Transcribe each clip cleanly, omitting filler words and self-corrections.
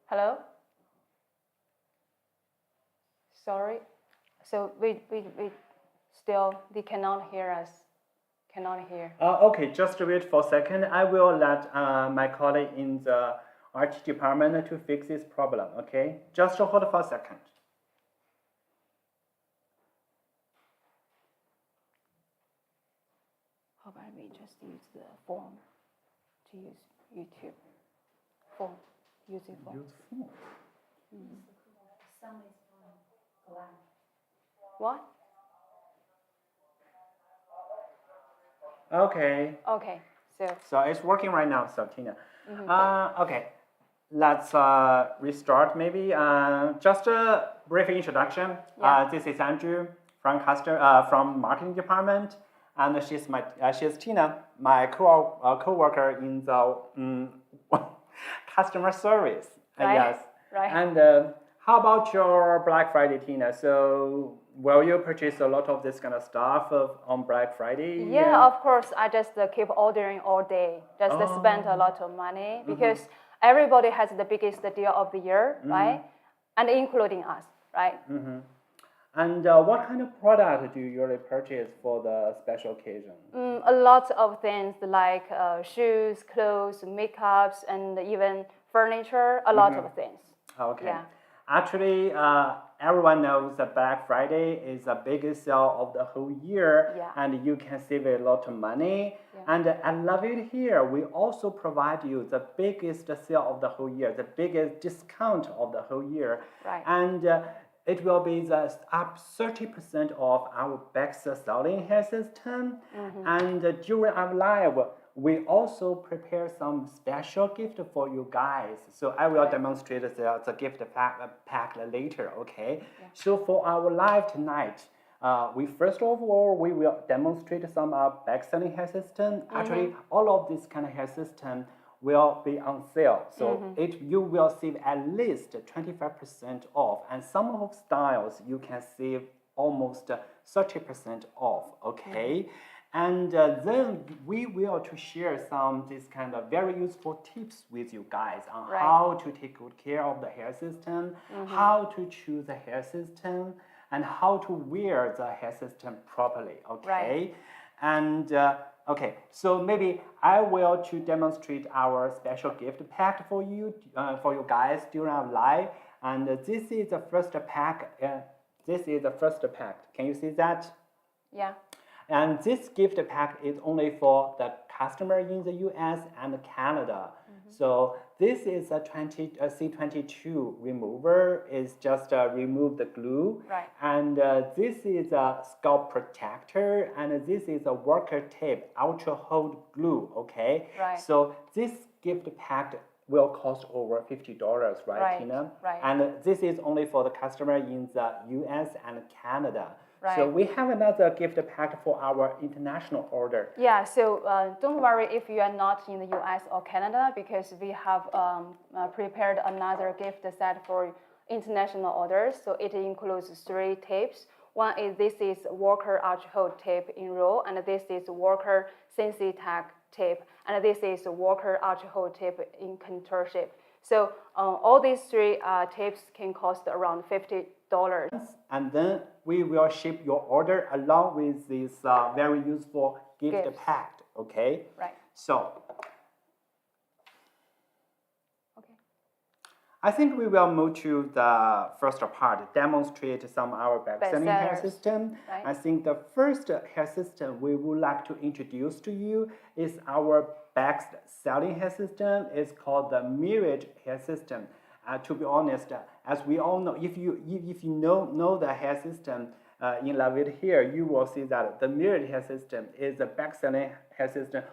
Hello? Sorry. So we still, they cannot hear us. Cannot hear. Okay, just wait for a second. I will let my colleague in the art department to fix this problem, okay? Just hold for a second. How about we just use the phone to use YouTube? Phone. Use your phone. Use phone. What? Okay. Okay. So it's working right now, so Tina. Okay, let's restart maybe. Just a brief introduction. Yeah. This is Andrew from marketing department, and she's Tina, my co-worker in the customer service. Right. Yes. Right. And how about your Black Friday, Tina? So will you purchase a lot of this kind of stuff on Black Friday? Yeah, of course. I just keep ordering all day. Just spend a lot of money because everybody has the biggest deal of the year, right? And including us, right? And what kind of product do you usually purchase for the special occasion? A lot of things like shoes, clothes, makeups, and even furniture. A lot of things. Okay. Yeah. Actually, everyone knows that Black Friday is the biggest sale of the whole year, Yeah. and you can save a lot of money. Yeah. And at LaVivid here, we also provide you the biggest sale of the whole year, the biggest discount of the whole year. Right. And it will be up 30% of our best selling hair system. And during our live, we also prepare some special gift for you guys. So I will demonstrate the gift pack later, okay? Yeah. So for our live tonight, first of all, we will demonstrate some best selling hair system. Actually, all of this kind of hair system will be on sale. So you will save at least 25% off. And some of styles you can save almost 30% off, okay? And then we will to share some this kind of very useful tips with you guys on how to take good care of the hair system, how to choose the hair system, and how to wear the hair system properly, okay? Right. And okay, so maybe I will to demonstrate our special gift pack for you guys during our live. And this is the first pack. This is the first pack. Can you see that? Yeah. And this gift pack is only for the customer in the US and Canada. So this is a C22 remover. It's just remove the glue. Right. And this is a scalp protector. And this is a worker tape, ultra hold glue, okay? Right. So this gift pack will cost over $50, right, Tina? Right. And this is only for the customer in the US and Canada. Right. So we have another gift pack for our international order. Yeah, so don't worry if you are not in the US or Canada because we have prepared another gift set for international orders. So it includes 3 tapes. One is this is Walker Ultra Hold tape in roll, and this is Walker Sensi-Tac tape, and this is Walker Ultra Hold tape in contour shape. So all these 3 tapes can cost around $50. And then we will ship your order along with this very useful gift pack, okay? Right. So, okay. I think we will move to the first part, demonstrate some of our best-selling hair system. Right. I think the first hair system we would like to introduce to you is our best-selling hair system. It's called the Mirage hair system. To be honest, as we all know, if you know the hair system in LaVivid here, you will see that the Mirage hair system is the best-selling hair system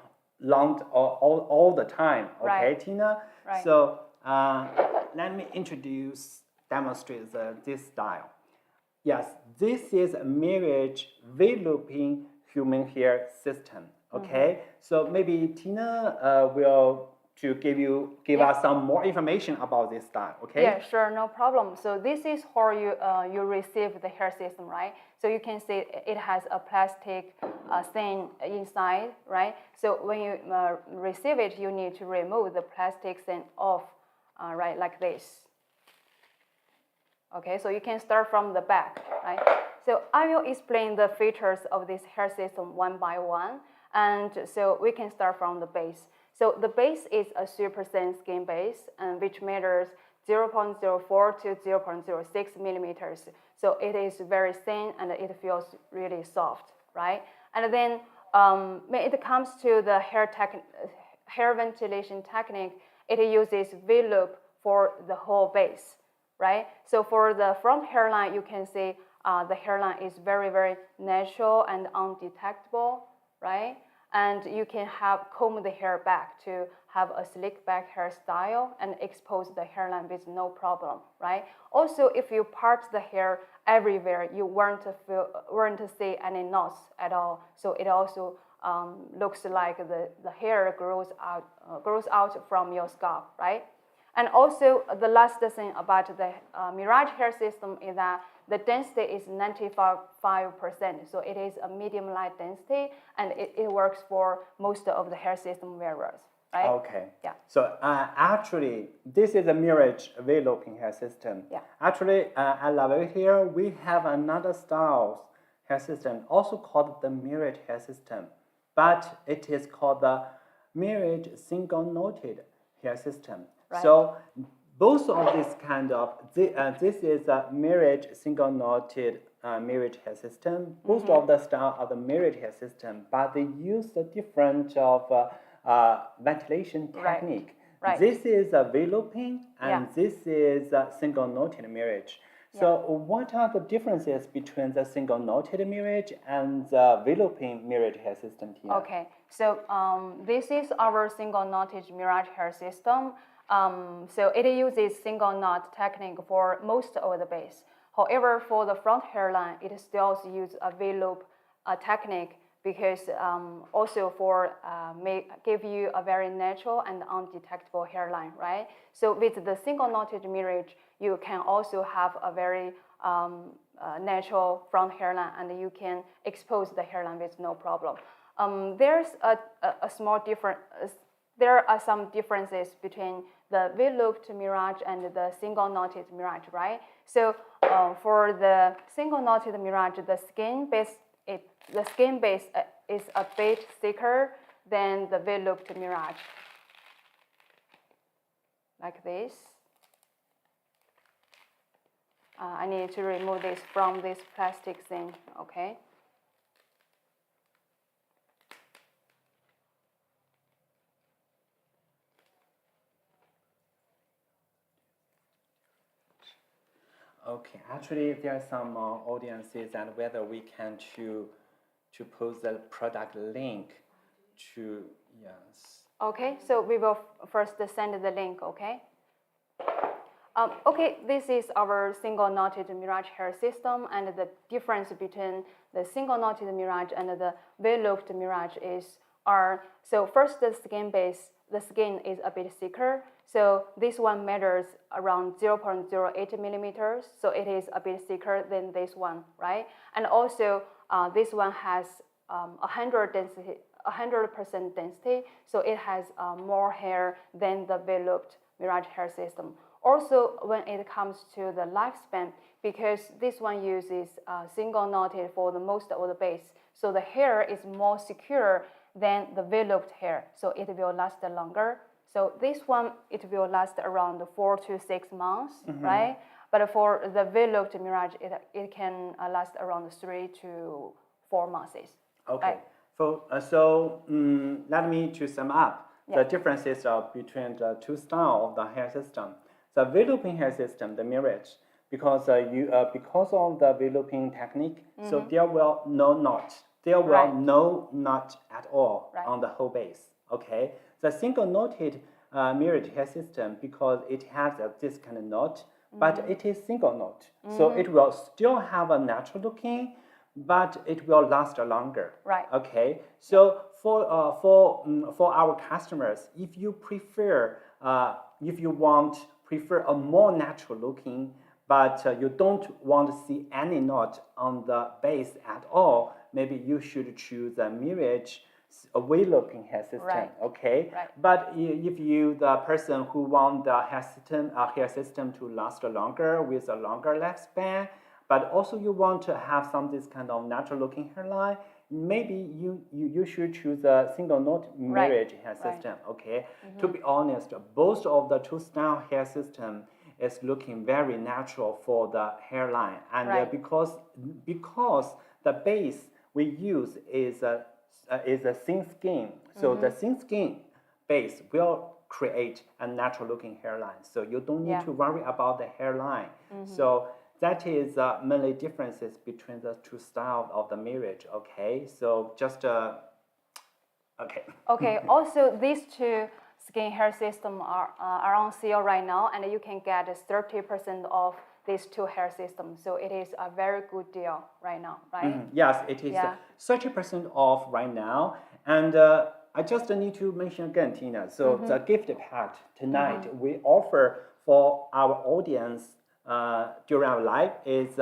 all the time. Okay, right. Tina? Right. So let me demonstrate this style. Yes, this is a Mirage V-looping human hair system. Okay, so maybe Tina will to give us some more information about this style, okay? Yeah, sure, no problem. So this is how you receive the hair system, right? So you can see it has a plastic thing inside, right? So when you receive it, you need to remove the plastic thing off right, like this. Okay, so you can start from the back, right? So I will explain the features of this hair system one by one, and so we can start from the base. So the base is a super thin skin base, and which measures 0.04 to 0.06 millimeters. So it is very thin and it feels really soft, right? And then when it comes to the hair ventilation technique, it uses V-loop for the whole base, right? So for the front hairline, you can see the hairline is very, very natural and undetectable, right? And you can comb the hair back to have a slick back hairstyle and expose the hairline with no problem, right? Also, if you part the hair everywhere, you won't see any knots at all. So it also looks like the hair grows out from your scalp, right? And also, the last thing about the Mirage hair system is that the density is 95%. So it is a medium light density, and it works for most of the hair system wearers, right? Okay. Yeah. So actually, this is a Mirage V-looping hair system. Yeah. Actually, at LaVivid here, we have another style hair system, also called the Mirage hair system, but it is called the Mirage single knotted hair system. Right. So both of this kind of, this is a Mirage single knotted Mirage hair system. Both of the style are the Mirage hair system, but they use a different of ventilation technique. Right. This is a V-looping, and this is a single knotted Mirage. So what are the differences between the single knotted Mirage and the V-looping Mirage hair system here? Okay, so this is our single knotted Mirage hair system. So it uses single knot technique for most of the base. However, for the front hairline, it still uses a V-loop technique because also for give you a very natural and undetectable hairline, right? So with the single knotted Mirage, you can also have a very natural front hairline, and you can expose the hairline with no problem. There's a small difference. There are some differences between the V-looped Mirage and the single knotted Mirage, right? So for the single knotted Mirage, the skin base is a bit thicker than the V-looped Mirage, like this. I need to remove this from this plastic thing, okay? Okay, actually, there are some audiences and whether we can to post the product link to, yes. Okay, so we will first send the link, okay? Okay, this is our single knotted Mirage hair system, and the difference between the single knotted Mirage and the V-looped Mirage so first the skin is a bit thicker. So this one measures around 0.08 millimeters, so it is a bit thicker than this one, right? And also this one has 100% density, so it has more hair than the V-looped Mirage hair system. Also, when it comes to the lifespan, because this one uses single knotted for the most of the base, so the hair is more secure than the V-looped hair, so it will last longer. So this one, it will last around 4 to 6 months, right? But for the V-looped Mirage, it can last around 3 to 4 months. Okay, so let me to sum up the differences between the two styles of the hair system. The V-looping hair system, the Mirage, because of the V-looping technique, so there will no knot. There will no knot at all on the whole base. Okay, the single knotted Mirage hair system, because it has this kind of knot, but it is single knot, so it will still have a natural looking, but it will last longer. Right. Okay, so for our customers, if you prefer a more natural looking, but you don't want to see any knot on the base at all, maybe you should choose a Mirage away-looking hair system. Right. Okay. Right. But if you the person who want the hair system to last longer with a longer lifespan, but also you want to have some this kind of natural-looking hairline, maybe you should choose a single node marriage hair system. Okay. To be honest, both of the two style hair system is looking very natural for the hairline, and because the base we use is a thin skin, so the thin skin base will create a natural looking hairline. So you don't need to worry about the hairline. So that is mainly differences between the two styles of the marriage. Okay, so just okay. Okay. Also, these two skin hair system are on sale right now, and you can get 30% off these two hair systems. So it is a very good deal right now, right? Yes, it is 30% off right now. And I just need to mention again, Tina. So the gift pack tonight we offer for our audience during our live is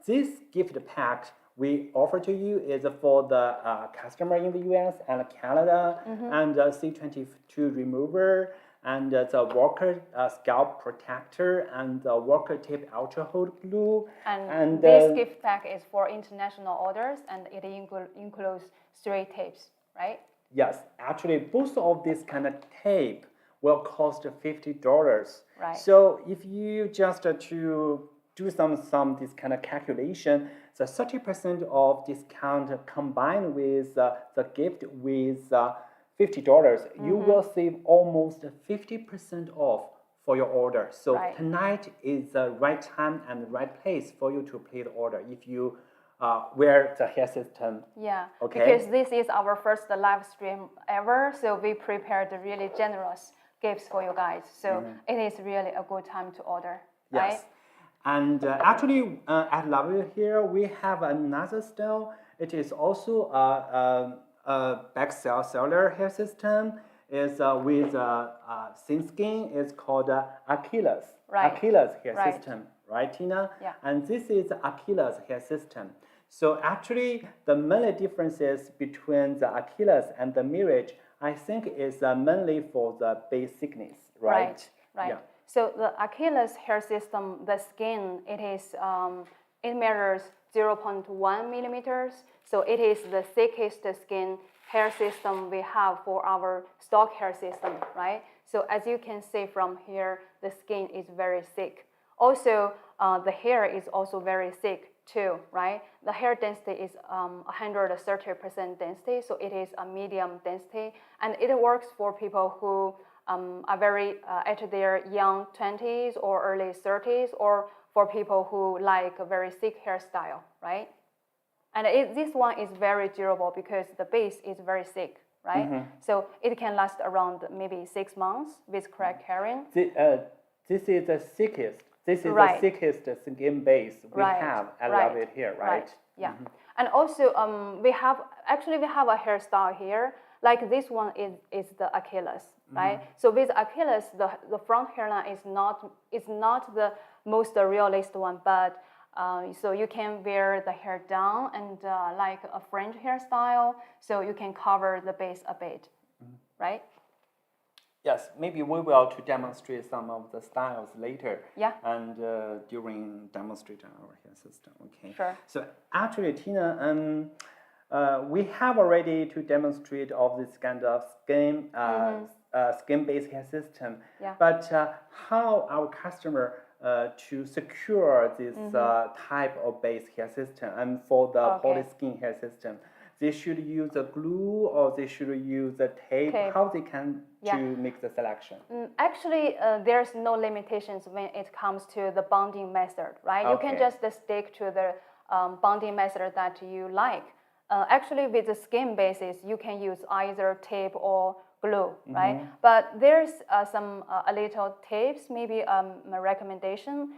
this gift pack we offer to you is for the customer in the US and Canada, and C22 remover, and the Walker scalp protector, and the Walker tip ultra hold glue. And this gift pack is for international orders, and it includes 3 tapes, right? Yes, actually both of this kind of tape will cost $50. Right. So if you just to do some this kind of calculation, the 30% of discount combined with the gift with $50, you will save almost 50% off for your order. So tonight is the right time and the right place for you to place the order if you wear the hair system. Yeah, okay? Because this is our first live stream ever, so we prepared really generous gifts for you guys. So it is really a good time to order, right? Yes. And actually, at LaVivid here, we have another style. It is also a back cellular hair system. Is with thin skin. It's called Achilles. Achilles hair system, right, Tina? Yeah. And this is Achilles hair system. So actually, the main differences between the Achilles and the mirage, I think, is mainly for the base thickness, right? Right. Yeah. So the Achilles hair system, the skin, it measures 0.1 millimeters. So it is the thickest skin hair system we have for our stock hair system, right? So as you can see from here, the skin is very thick. Also, the hair is also very thick too, right? The hair density is 130% density, so it is a medium density, and it works for people who are very at their young 20s or early 30s, or for people who like a very thick hairstyle, right? And this one is very durable because the base is very thick, right? So it can last around maybe 6 months with correct caring. This is the thickest. This is the thickest skin base we have at LaVivid here, right? Yeah. And also we have a hairstyle here. Like this one is the Achilles, right? So with Achilles, the front hairline is not the most realist one, but so you can wear the hair down and like a fringe hairstyle, so you can cover the base a bit, right? Yes, maybe we will to demonstrate some of the styles later. Yeah. And during demonstrating our hair system, okay? Sure. So actually, Tina, we have already to demonstrate of this kind of skin-based hair system. Yeah. But how our customer to secure this type of base hair system, and for the polyskin hair system, they should use a glue or they should use a tape. How they can to make the selection? Actually, there's no limitations when it comes to the bonding method, right? You can just stick to the bonding method that you like. Actually, with the skin basis, you can use either tape or glue, right? But there's a little tips, maybe a recommendation.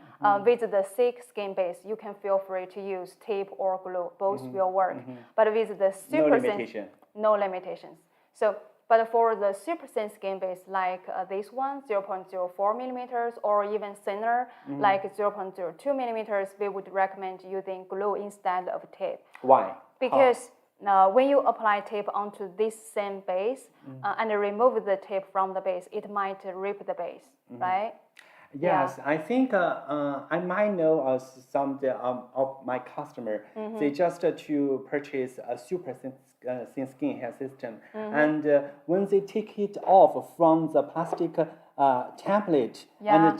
With the thick skin base, you can feel free to use tape or glue. Both will work. But with the super thin, no limitations. So, but for the super thin skin base, like this one, 0.04 millimeters, or even thinner, like 0.02 millimeters, we would recommend using glue instead of tape. Why? Because when you apply tape onto this same base and remove the tape from the base, it might rip the base, right? Yes, I think I might know some of my customer. They just to purchase a super thin skin hair system, and when they take it off from the plastic template, and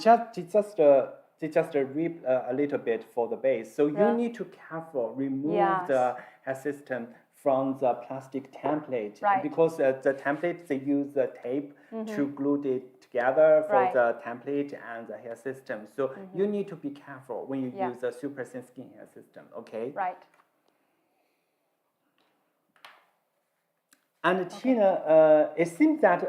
they just rip a little bit for the base. So you need to careful remove the hair system from the plastic template, because the template they use the tape to glue it together for the template and the hair system. So you need to be careful when you use a super thin skin hair system. Okay. Right. And Tina, it seems that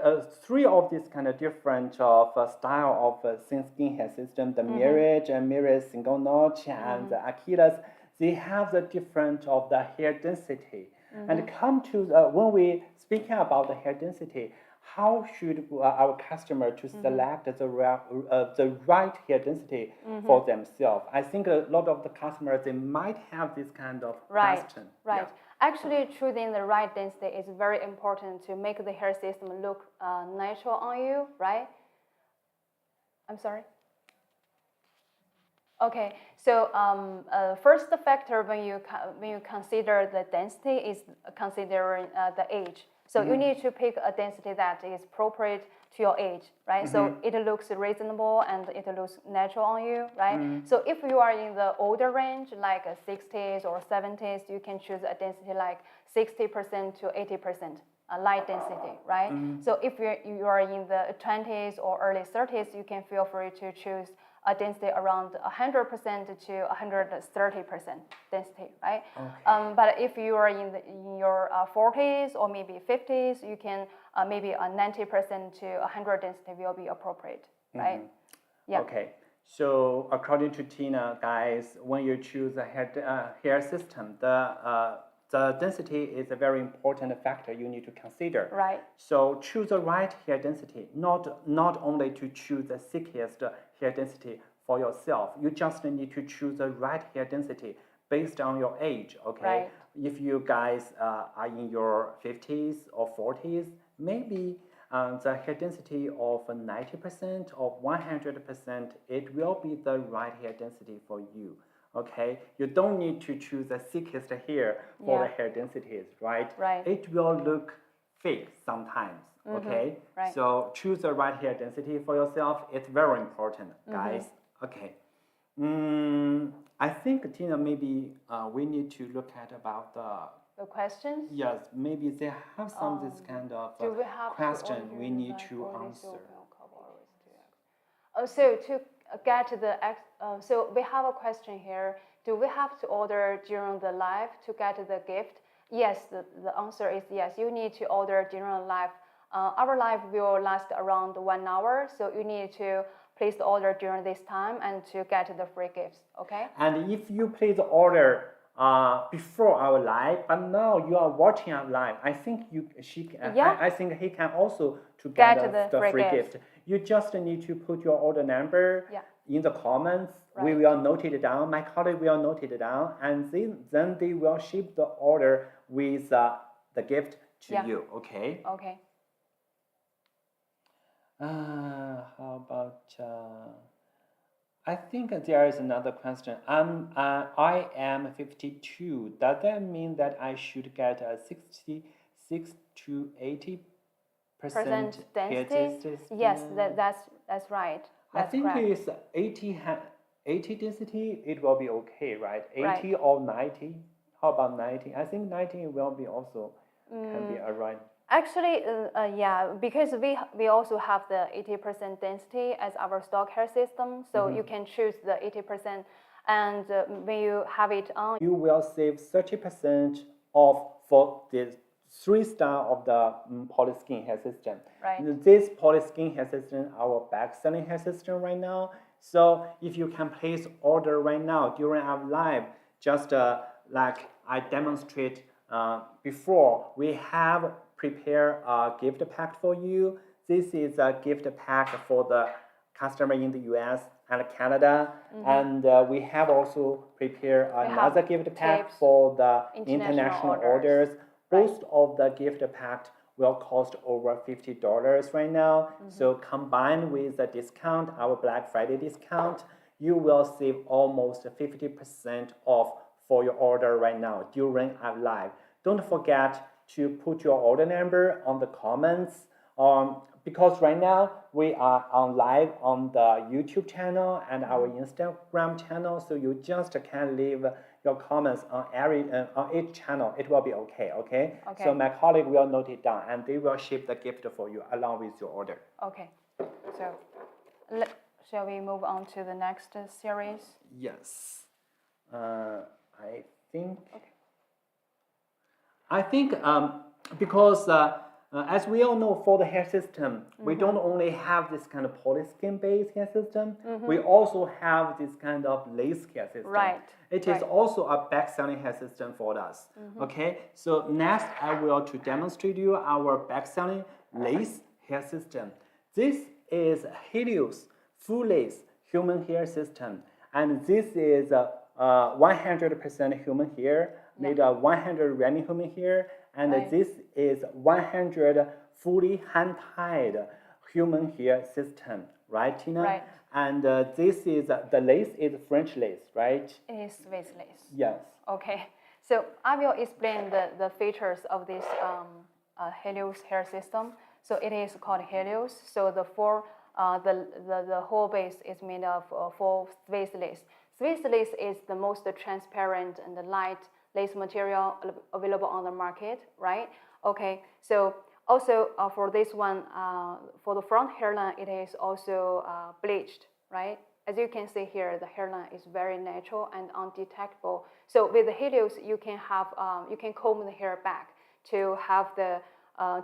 three of these kind of different style of thin skin hair system, the mirage and mirage single notch and the Achilles, they have the different of the hair density. And come to when we speaking about the hair density, how should our customer to select the right hair density for themselves? I think a lot of the customers, they might have this kind of question. Right. Yeah. Actually, choosing the right density is very important to make the hair system look natural on you, right? I'm sorry? Okay, so first factor when you consider the density is considering the age. So you need to pick a density that is appropriate to your age, right? So it looks reasonable and it looks natural on you, right? So if you are in the older range, like 60s or 70s, you can choose a density like 60% to 80%. Light density, right? So if you are in the 20s or early 30s, you can feel free to choose a density around 100% to 130% density, right? Okay. But if you are in your 40s or maybe 50s, you can maybe a 90% to 100 density will be appropriate, right? Yeah. Okay. So according to Tina, guys, when you choose a hair system, the density is a very important factor you need to consider. Right. So choose the right hair density, not only to choose the thickest hair density for yourself. You just need to choose the right hair density based on your age, okay? Right. If you guys are in your 50s or 40s, maybe the hair density of 90% or 100%, it will be the right hair density for you. Okay, you don't need to choose the thickest hair for the hair densities, right? Right. It will look fake sometimes, okay? Right. So choose the right hair density for yourself. It's very important, guys. Okay. I think, Tina, maybe we need to look at about the questions. Yes, maybe they have some this kind of question we need to answer. So to get the so we have a question here. Do we have to order during the live to get the gift? Yes, the answer is yes. You need to order during live. Our live will last around 1 hour, so you need to place the order during this time and to get the free gifts. Okay. And if you place the order before our live, but now you are watching our live, I think I think he can also to get the free gift. You just need to put your order number in the comments. Right. We will note it down. My colleague will note it down, and then they will ship the order with the gift to you. Okay. Okay. How about? I think there is another question. I am 52. Does that mean that I should get a 66 to 80% density? Yes, that's right. That's I think correct. It's 80 density. It will be okay, right? 80 right. or 90. How about 90? I think 90 will be also can be alright. Actually, yeah, because we also have the 80% density as our stock hair system, so you can choose the 80%, and when you have it on, you will save 30% off for this 3-star of the Polyskin hair system. Right. This Polyskin hair system, our best-selling hair system right now. So if you can place order right now during our live, just like I demonstrate before, we have prepare a gift pack for you. This is a gift pack for the customer in the US, and Canada. And we have also prepared another gift pack tapes, for the international international orders. orders. Both of the gift pack will cost over $50 right now. So combined with the discount, our Black Friday discount, you will save almost 50% off for your order right now during our live. Don't forget to put your order number on the comments. Because right now we are on live on the YouTube channel and our Instagram channel, so you just can leave your comments on each channel. It will be okay. So my colleague will note it down and they will ship the gift for you along with your order. Okay, so shall we move on to the next series? Yes, I think because as we all know, for the hair system, we don't only have this kind of polyskin-based hair system, we also have this kind of lace hair system. Right. It is also a back-selling hair system for us. Okay, so next I will to demonstrate you our back-selling lace hair system. This is Helios full lace human hair system, and this is 100% human hair made of 100 rami human hair, and this is 100 fully hand-tied human hair system, right, Tina? Right. And this is the lace is French lace, right? It is Swiss lace. Yes. Okay, so I will explain the features of this Helios hair system. So it is called Helios. So the whole base is made of full Swiss lace. Swiss lace is the most transparent and the light lace material available on the market, right? Okay, so also for this one, for the front hairline, it is also bleached, right? As you can see here, the hairline is very natural and undetectable. So with the Helios, you can have you can comb the hair back to have the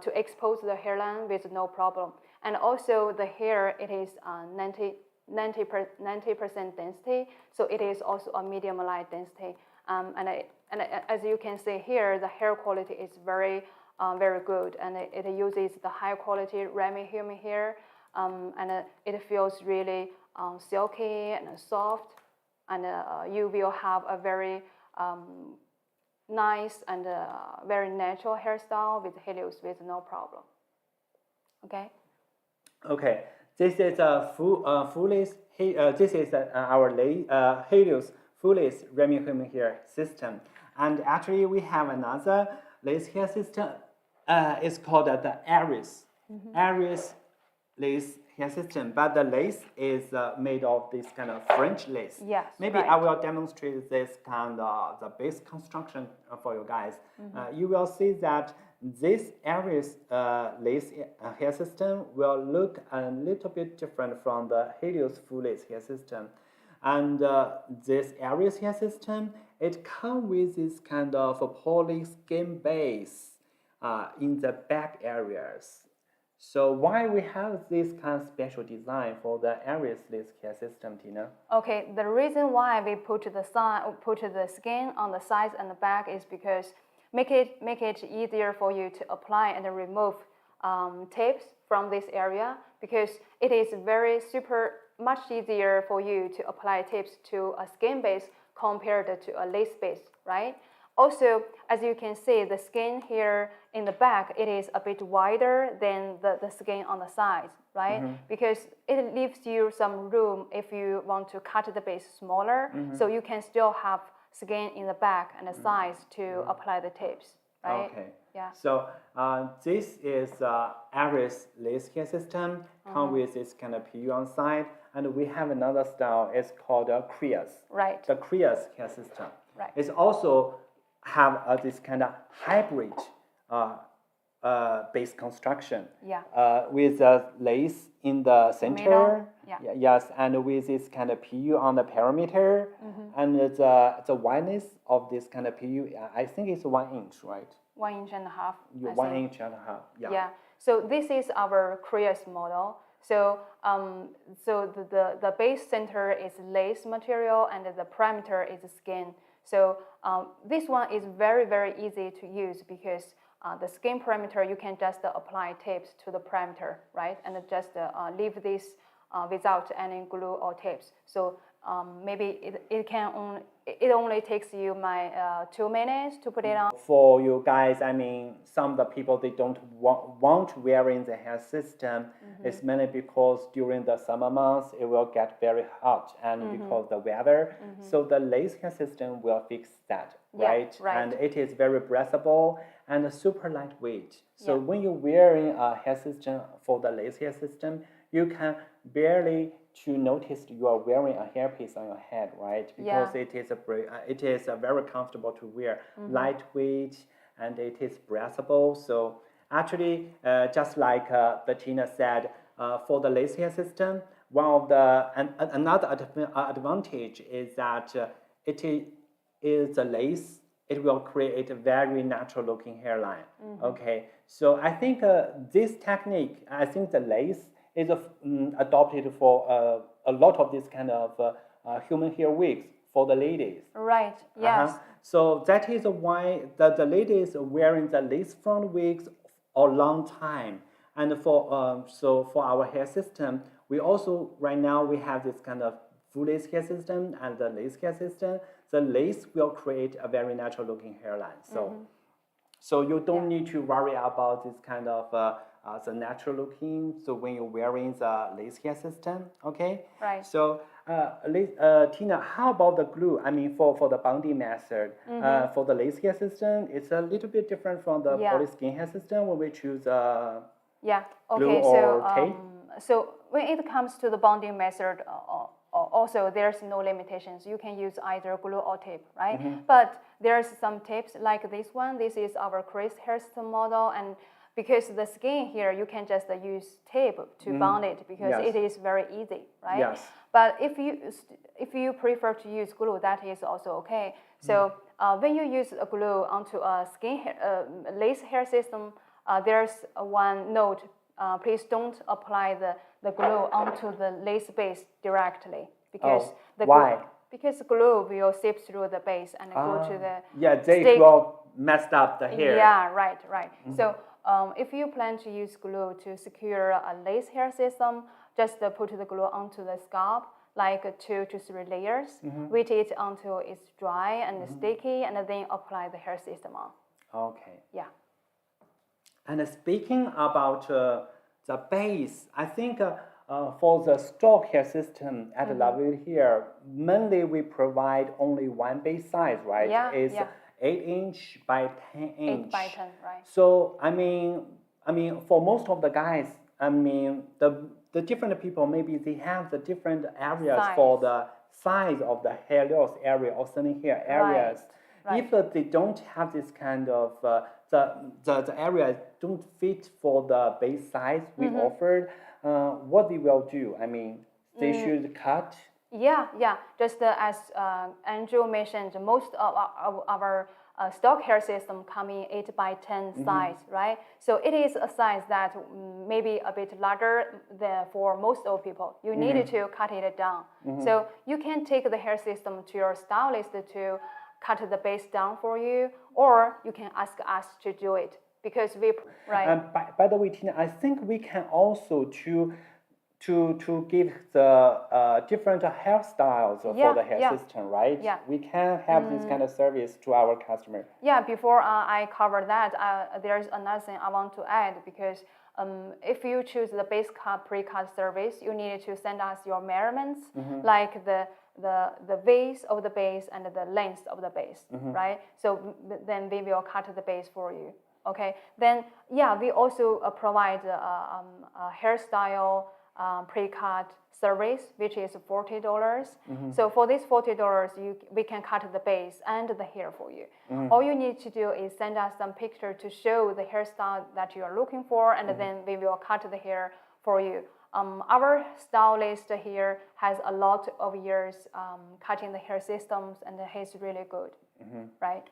to expose the hairline with no problem. And also the hair, it is 90% density, so it is also a medium light density. And as you can see here, the hair quality is very good, and it uses the high quality Rami human hair, and it feels really silky and soft, and you will have a very nice and very natural hairstyle with Helios with no problem. Okay. Okay. This is a full lace. This is our Helios full lace Rami human hair system, and actually we have another lace hair system. It's called the Aries. Aries lace hair system, but the lace is made of this kind of French lace. Yes. Maybe right. I will demonstrate this kind of the base construction for you guys. You will see that this Aries lace hair system will look a little bit different from the Helios full lace hair system. And this Aries hair system, it comes with this kind of a poly skin base in the back areas. So why we have this kind of special design for the Aries lace hair system, Tina? Okay, the reason why we put the skin on the sides and the back is because make it easier for you to apply and remove tapes from this area, because it is much easier for you to apply tapes to a skin base compared to a lace base, right? Also, as you can see, the skin here in the back, it is a bit wider than the skin on the sides, right? Because it leaves you some room if you want to cut the base smaller, so you can still have skin in the back and the sides to apply the tapes, right? Okay. Yeah. So this is Aries lace hair system, come with this kind of PU on side, and we have another style. It's called Creas. Right. The Creas hair system. Right. It's also have this kind of hybrid base construction. Yeah. With a lace in the center. Middle. Yeah. Yes, and with this kind of PU on the perimeter, and the wideness of this kind of PU, I think it's 1 inch, right? 1.5 inches. Yeah, 1 inch and a half. Yeah. Yeah. So this is our Creas model. So the base center is lace material and the perimeter is skin. So this one is very easy to use because the skin perimeter, you can just apply tapes to the perimeter, right? And just leave this without any glue or tapes. So maybe it only takes you 2 minutes to put it on. For you guys, I mean, some of the people, they don't want wearing the hair system. It's mainly because during the summer months, it will get very hot and because the weather. So the lace hair system will fix that, right? Yeah, right. And it is very breathable and super lightweight. So when you're wearing a hair system for the lace hair system, you can barely to notice you are wearing a hairpiece on your head, right? Because it is very comfortable to wear, lightweight, and it is breathable. So actually, just like the Tina said, for the lace hair system, one of the another advantage is that it is a lace. It will create a very natural looking hairline. Okay, so I think this technique, I think the lace is adopted for a lot of this kind of human hair wigs for the ladies. Right, yes. So that is why the ladies are wearing the lace front wigs a long time. And for for our hair system, we also, right now, we have this kind of full lace hair system and the lace hair system. The lace will create a very natural looking hairline. So you don't need to worry about this kind of the natural looking. So when you're wearing the lace hair system, okay? Right. So Tina, how about the glue? I mean, for the bonding method, for the lace hair system, it's a little bit different from the polyskin hair system when we choose glue or tape. So when it comes to the bonding method, also there's no limitations. You can use either glue or tape, right? But there's some tapes like this one. This is our Chris hair system model, and because the skin here, you can just use tape to bond it because it is very easy, right? Yes. But if you prefer to use glue, that is also okay. So when you use a glue onto a lace hair system, there's one note. Please don't apply the glue onto the lace base directly because why? Because glue will seep through the base and go to the they will mess up the hair. Yeah, right. So if you plan to use glue to secure a lace hair system, just put the glue onto the scalp, like 2 to 3 layers. Wait it until it's dry and sticky, and then apply the hair system on. Okay. Yeah. And speaking about the base, I think for the stock hair system at LaVivid here, mainly we provide only one base size, right? It's 8-inch by 10-inch. 8 by 10, right? So I mean, for most of the guys, I mean, the different people, maybe they have the different areas for the size of the hair loss area or thinning hair areas. Right. If they don't have this kind of the areas don't fit for the base size we offered, what they will do? I mean, they should cut. Yeah. Just as Andrew mentioned, most of our stock hair system come in 8 by 10 size, right? So it is a size that maybe a bit larger than for most of people. You need to cut it down. So you can take the hair system to your stylist to cut the base down for you, or you can ask us to do it because we by the way, Tina, I think we can also to give the different hairstyles for the hair system, right? Yeah. We can have this kind of service to our customer. Yeah. Before I cover that, there's another thing I want to add because if you choose the base cut pre-cut service, you need to send us your measurements, like the width of the base and the length of the base, right? So then we will cut the base for you. Okay. Then we also provide a hairstyle pre-cut service, which is $40. So for this $40, we can cut the base and the hair for you. All you need to do is send us some picture to show the hairstyle that you are looking for, and then we will cut the hair for you. Our stylist here has a lot of years cutting the hair systems, and he's really good, right?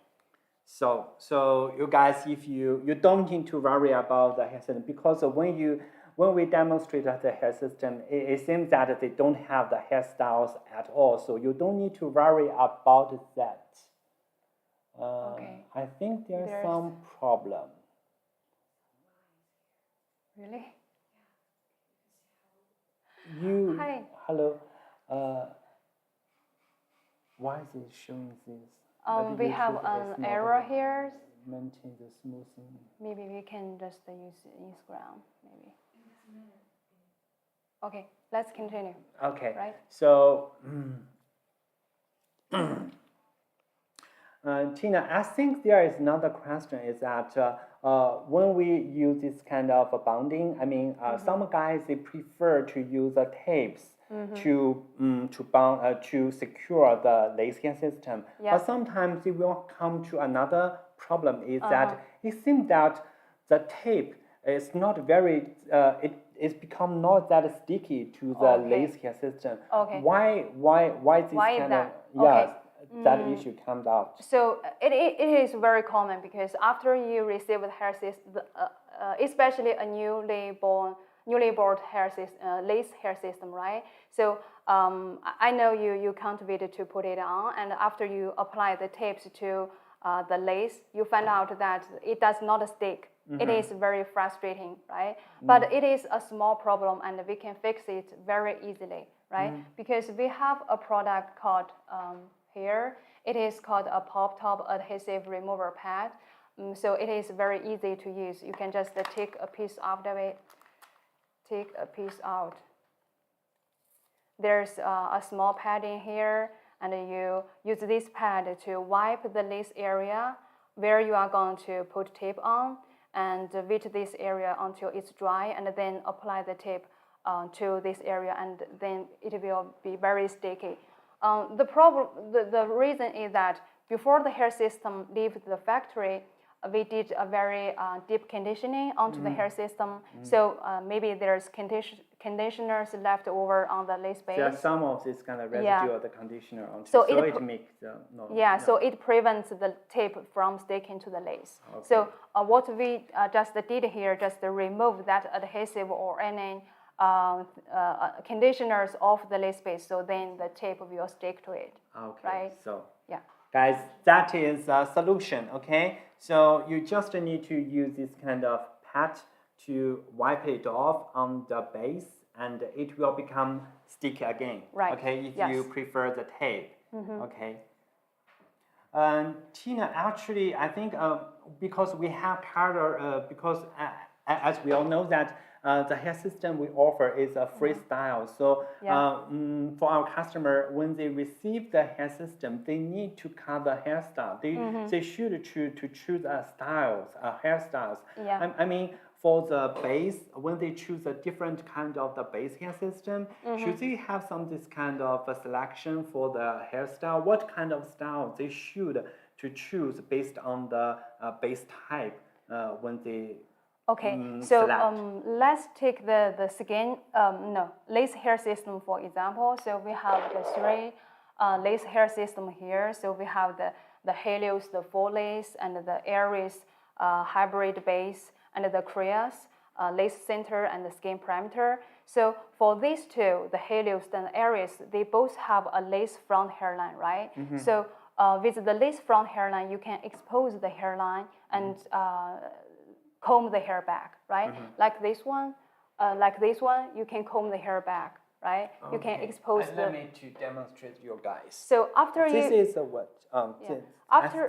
So you guys, if you don't need to worry about the hair system, because when we demonstrate the hair system, it seems that they don't have the hairstyles at all. So you don't need to worry about that. I think there's some problem. Really? hello. Why is it showing this? We have an error here. Maintain the smoothing. Maybe we can just use Instagram, maybe. Okay, let's continue. Okay. Right. So, Tina, I think there is another question is that when we use this kind of bonding, I mean, some guys they prefer to use the tapes to bond to secure the lace hair system. Yeah. But sometimes it will come to another problem is that it seems that the tape is not very it's become not that sticky to the lace hair system. Okay. Why this Why kind that? of Okay. that issue comes out? So it is very common because after you receive the hair system, especially a newly born hair system, lace hair system, right? So I know you can't wait to put it on, and after you apply the tapes to the lace, you find out that it does not stick. It is very frustrating, right? But it is a small problem, and we can fix it very easily, right? Because we have a product called here. It is called a pop-top adhesive remover pad. So it is very easy to use. You can just take a piece out of it. Take a piece out. There's a small pad in here, and you use this pad to wipe the lace area where you are going to put tape on, and wet this area until it's dry, and then apply the tape to this area, and then it will be very sticky. The reason is that before the hair system leaves the factory, we did a very deep conditioning onto the hair system. So maybe there's conditioners left over on the lace base. There are some of this kind of residue of the conditioner on so it makes the so it prevents the tape from sticking to the lace. Okay. So what we just did here, just remove that adhesive or any conditioners off the lace base, so then the tape will stick to it. Okay. Right? So yeah. Guys, that is a solution, okay? So you just need to use this kind of pad to wipe it off on the base, and it will become sticky again. Right. Okay, if you prefer the tape. Okay. Tina, actually, I think because we have as we all know that the hair system we offer is a freestyle. So for our customer, when they receive the hair system, they need to cut the hairstyle. They should choose hairstyles. Yeah. I mean, for the base, when they choose a different kind of the base hair system, should they have some this kind of a selection for the hairstyle? What kind of style they should to choose based on the base type when they so let's take the lace hair system for example. So we have the three lace hair system here. So we have the Helios, the full lace, and the Aries hybrid base, and the Creas lace center and the skin perimeter. So for these two, the Helios and Aries, they both have a lace front hairline, right? So with the lace front hairline, you can expose the hairline and comb the hair back, right? Like this one, you can comb the hair back, right? Okay. You can expose Let me to demonstrate you guys. So after this is a what?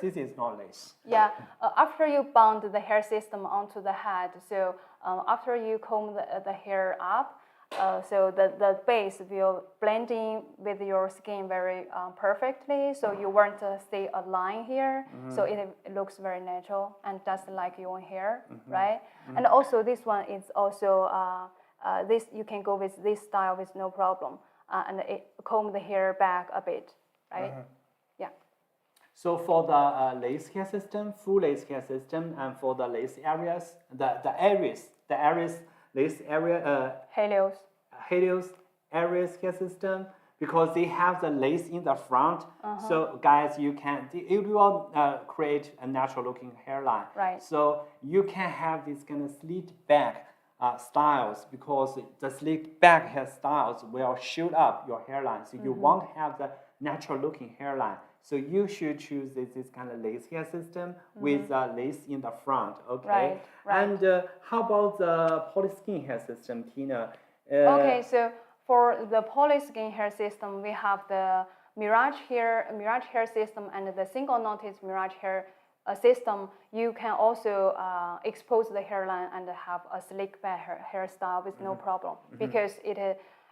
This is not lace. Yeah, after you bond the hair system onto the head, so after you comb the hair up, so the base will blend in with your skin very perfectly, so you won't see a line here, so it looks very natural and just like your own hair, right? And also this one is also, you can go with this style with no problem, and comb the hair back a bit, right? Yeah. So for the lace hair system, full lace hair system, and for the lace areas, the Aries lace area, Helios Aries hair system, because they have the lace in the front. So guys, it will create a natural looking hairline. Right. So you can have this kind of slit back styles, because the slit back hairstyles will shoot up your hairline. So you won't have the natural looking hairline. So you should choose this kind of lace hair system with lace in the front, okay? Right. And how about the polyskin hair system, Tina? Okay, so for the polyskin hair system, we have the Mirage hair system and the single knotted Mirage hair system. You can also expose the hairline and have a slick back hairstyle with no problem because it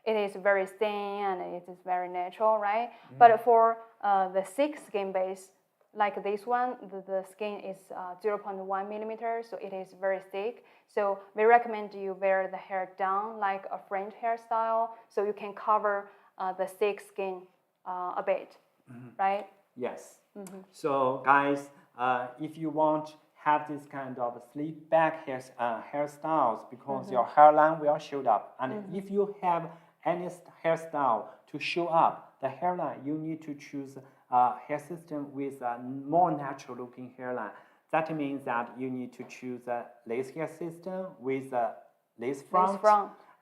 is very thin and it is very natural, right? But for the thick skin base, like this one, the skin is 0.1 millimeters, so it is very thick. So we recommend you wear the hair down like a French hairstyle, so you can cover the thick skin a bit, right? Yes. So guys, if you want to have this kind of slick back hairstyles, because your hairline will show up, and if you have any hairstyle to show up the hairline, you need to choose a hair system with a more natural looking hairline. That means that you need to choose a lace hair system with a lace front,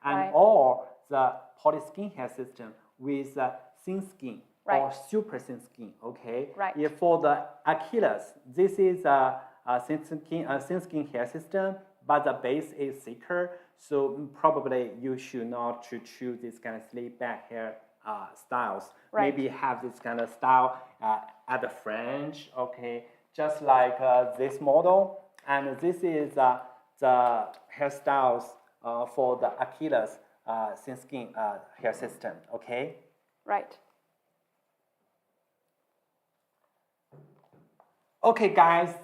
and or the polyskin hair system with a thin skin or super thin skin. Okay. Right. If for the Achilles, this is a thin skin hair system, but the base is thicker. So probably you should not to choose this kind of slick back hair styles. Maybe have this kind of style at the French, okay, just like this model. And this is the hairstyles for the Achilles thin skin hair system, okay? Right. Okay, guys,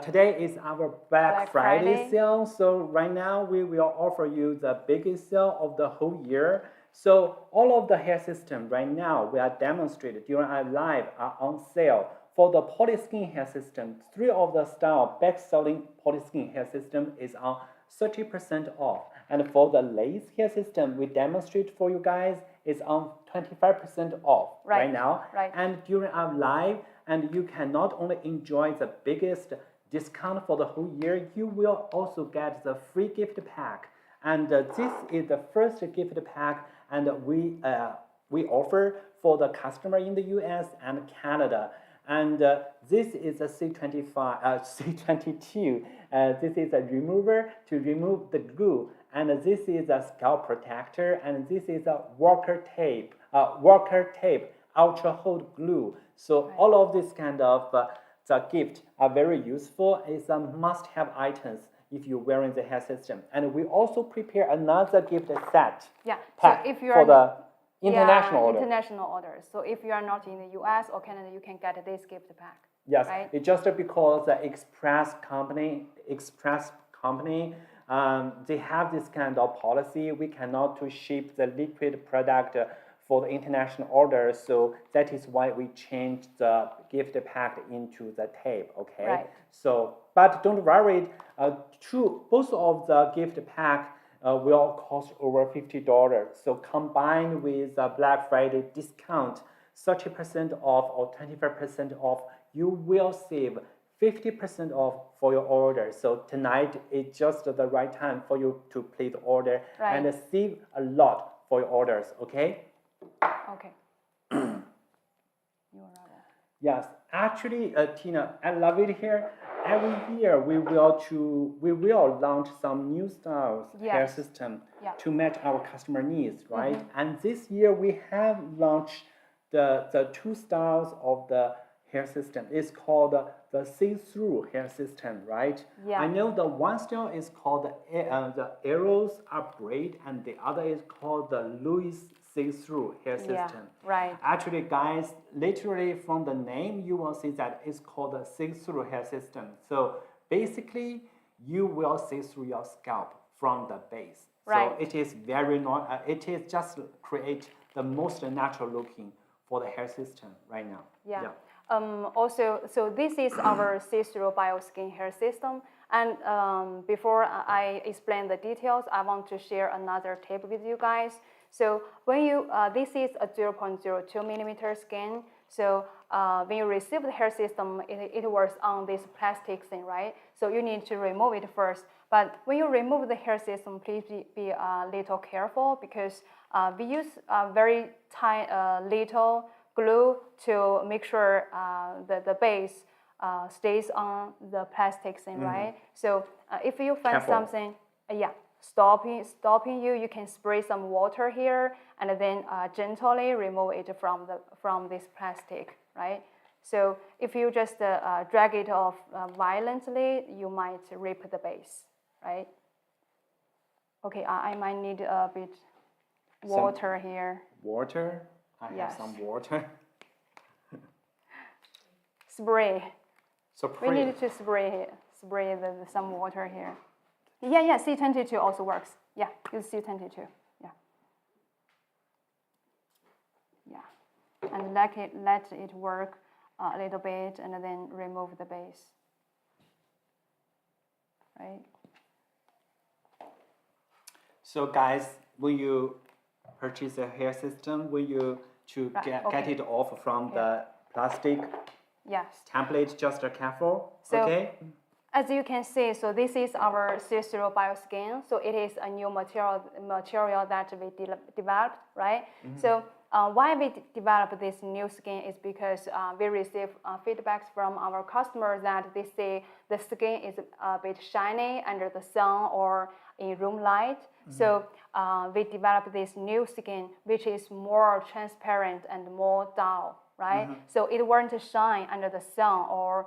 today is our Black Friday sale. So right now we will offer you the biggest sale of the whole year. So all of the hair system right now we are demonstrated during our live are on sale. For the polyskin hair system, 3 of the style best-selling polyskin hair system is on 30% off. And for the lace hair system we demonstrate for you guys is on 25% off right now. And during our live, and you can not only enjoy the biggest discount for the whole year, you will also get the free gift pack. And this is the first gift pack, and we offer for the customer in the US and Canada. And this is a C22. This is a remover to remove the glue, and this is a scalp protector, and this is a worker tape ultra hold glue. So all of this kind of the gift are very useful. It's a must-have items if you're wearing the hair system. And we also prepare another gift set pack so if you for are the international order. International orders. So if you are not in the US or Canada, you can get this gift pack. Yes, right? It's just because the express company, they have this kind of policy. We cannot to ship the liquid product for the international order, so that is why we changed the gift pack into the tape, okay? So, but don't worry, both of the gift pack will cost over $50. So combined with the Black Friday discount, 30% off or 25% off, you will save 50% off for your order. So tonight is just the right time for you to place the order and save a lot for your orders, okay? Okay. Yes, actually, Tina, at LaVivid here, every year we will launch some new styles hair system to match our customer needs, right? And this year we have launched the 2 styles of the hair system. It's called the see-through hair system, right? I know the one style is called the Arrows Upgrade, and the other is called the Louis see-through hair system. Actually, guys, literally from the name, you will see that it's called the see-through hair system. So basically, you will see through your scalp from the base. So it is it is just create the most natural looking for the hair system right now. Also, so this is our see-through bioskin hair system. And before I explain the details, I want to share another tip with you guys. So when you, this is a 0.02 millimeter skin. So when you receive the hair system, it works on this plastic thing, right? So you need to remove it first. But when you remove the hair system, please be a little careful, because we use very tiny little glue to make sure that the base stays on the plastic thing, right? So if you find something, stopping you, you can spray some water here and then gently remove it from this plastic, right? So if you just drag it off violently, you might rip the base, right? Okay, I might need a bit water here. Water? I have some water. Spray. Spray. We need to spray some water here. Yeah, C22 also works. Yeah, use C22. Yeah, and let it work a little bit, and then remove the base. Right. So guys, when you purchase a hair system, when you get it off from the plastic template, just careful. So, okay. As you can see, so this is our C0 bioskin. So it is a new material that we developed, right? So why we developed this new skin is because we receive feedbacks from our customers that they say the skin is a bit shiny under the sun or in room light. So we developed this new skin, which is more transparent and more dull, right? So it won't shine under the sun or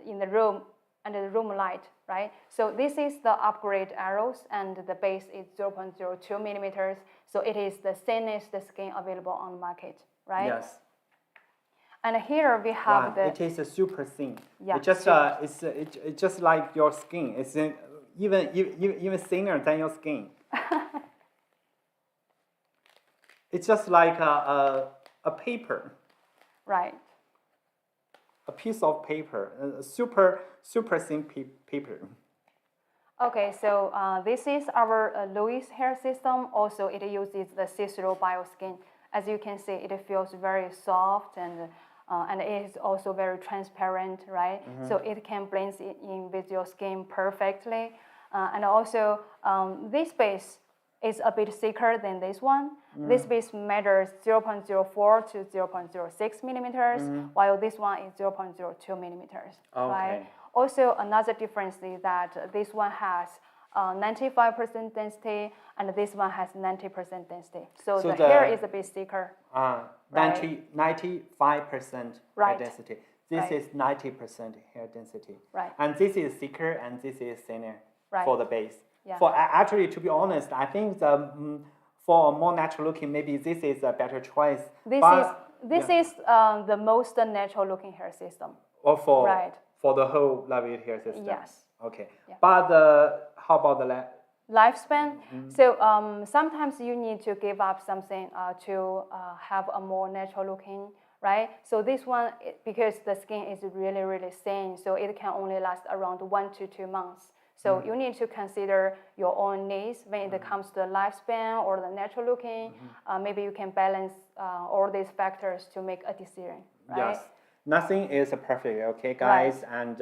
in the room, under the room light, right? So this is the upgrade arrows, and the base is 0.02 millimeters. So it is the thinnest skin available on the market, right? Yes. And here we have it is a super thin. Yeah. It just it's just like your skin. It's even thinner than your skin. It's just like a paper. Right. A piece of paper, a super thin paper. Okay, so this is our Louis hair system. Also, it uses the C0 bioskin. As you can see, it feels very soft and it is also very transparent, right? So it can blend in with your skin perfectly. And also, this base is a bit thicker than this one. This base measures 0.04 to 0.06 millimeters, while this one is 0.02 millimeters, right? Also, another difference is that this one has 95% density, and this one has 90% density. So the hair is a bit thicker. 95% hair density. This is 90% hair density. Right. And this is thicker, and this is thinner for the base. Yeah. For actually, to be honest, I think for a more natural looking, maybe this is a better choice. This is the most natural looking hair system. Or for the whole LaVivid hair system. Yes. Okay. Yeah. But how about the lifespan? So sometimes you need to give up something to have a more natural looking, right? So this one, because the skin is really, really thin, so it can only last around 1 to 2 months. So you need to consider your own needs when it comes to the lifespan or the natural looking. Maybe you can balance all these factors to make a decision, right? Yes. Nothing is perfect, okay, guys? Right. And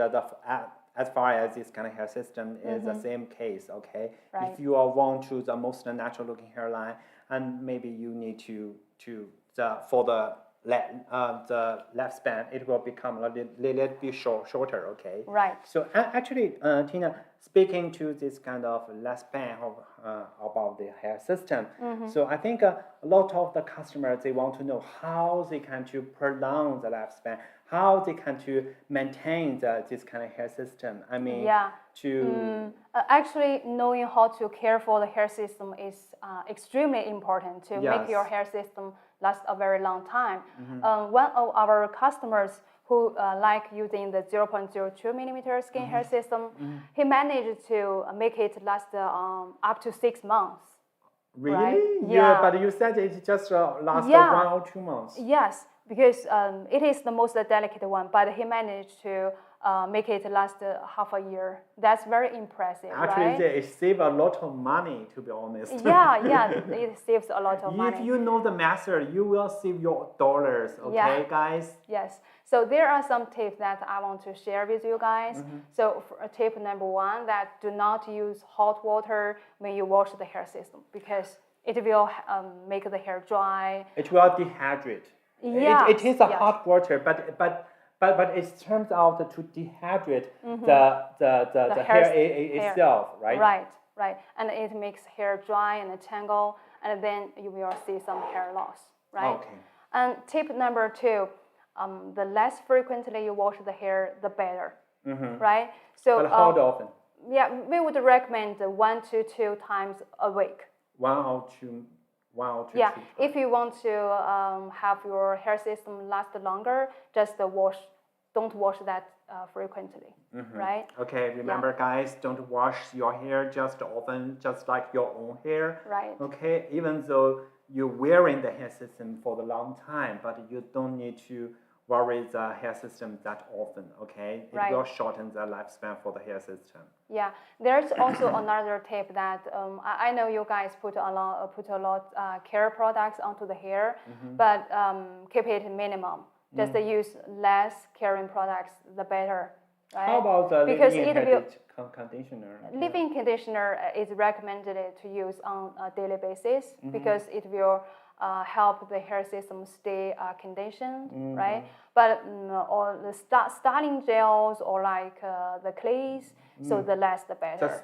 as far as this kind of hair system is the same case, okay? Right. If you want to the most natural looking hairline, and maybe you need for the lifespan, it will become a little bit shorter, okay? Right. So actually, Tina, speaking to this kind of lifespan about the hair system, so I think a lot of the customers, they want to know how they can to prolong the lifespan, how they can to maintain this kind of hair system. I mean, actually, knowing how to care for the hair system is extremely important to make your hair system last a very long time. One of our customers who like using the 0.02 millimeter skin hair system, he managed to make it last up to 6 months. Really? Right? Yeah, but you said it just lasts 1 or 2 months. Yes, because it is the most delicate one, but he managed to make it last half a year. That's very impressive, Actually, it saves a lot of money, to be honest. Yeah, it saves a lot of money. If you know the method, you will save your dollars, okay, guys? Yes. So there are some tips that I want to share with you guys. So tip number 1, that do not use hot water when you wash the hair system, because it will make the hair dry. It will dehydrate. Yeah. It is a hot water, but it turns out to dehydrate the hair itself, right? Right. right? And it makes hair dry and tangle, and then you will see some hair loss, right? Okay. And tip number 2, the less frequently you wash the hair, the better, right? So But how often? yeah, we would recommend 1 to 2 times a week. 1 or 2. 1 or 2. Yeah, 2 times. if you want to have your hair system last longer, just don't wash that frequently, right? Okay, remember guys, don't wash your hair just often, just like your own hair. Right. Okay, even though you're wearing the hair system for the long time, but you don't need to worry the hair system that often, okay? It Right. will shorten the lifespan for the hair system. Yeah, there's also another tip that I know you guys put a lot care products onto the hair, but keep it minimum. Just use less caring products, the better. Right? How about the Because leave-in it will- conditioner? Leave-in conditioner is recommended to use on a daily basis because it will help the hair system stay conditioned, right? But or the styling gels or like the clays, so the less the better. The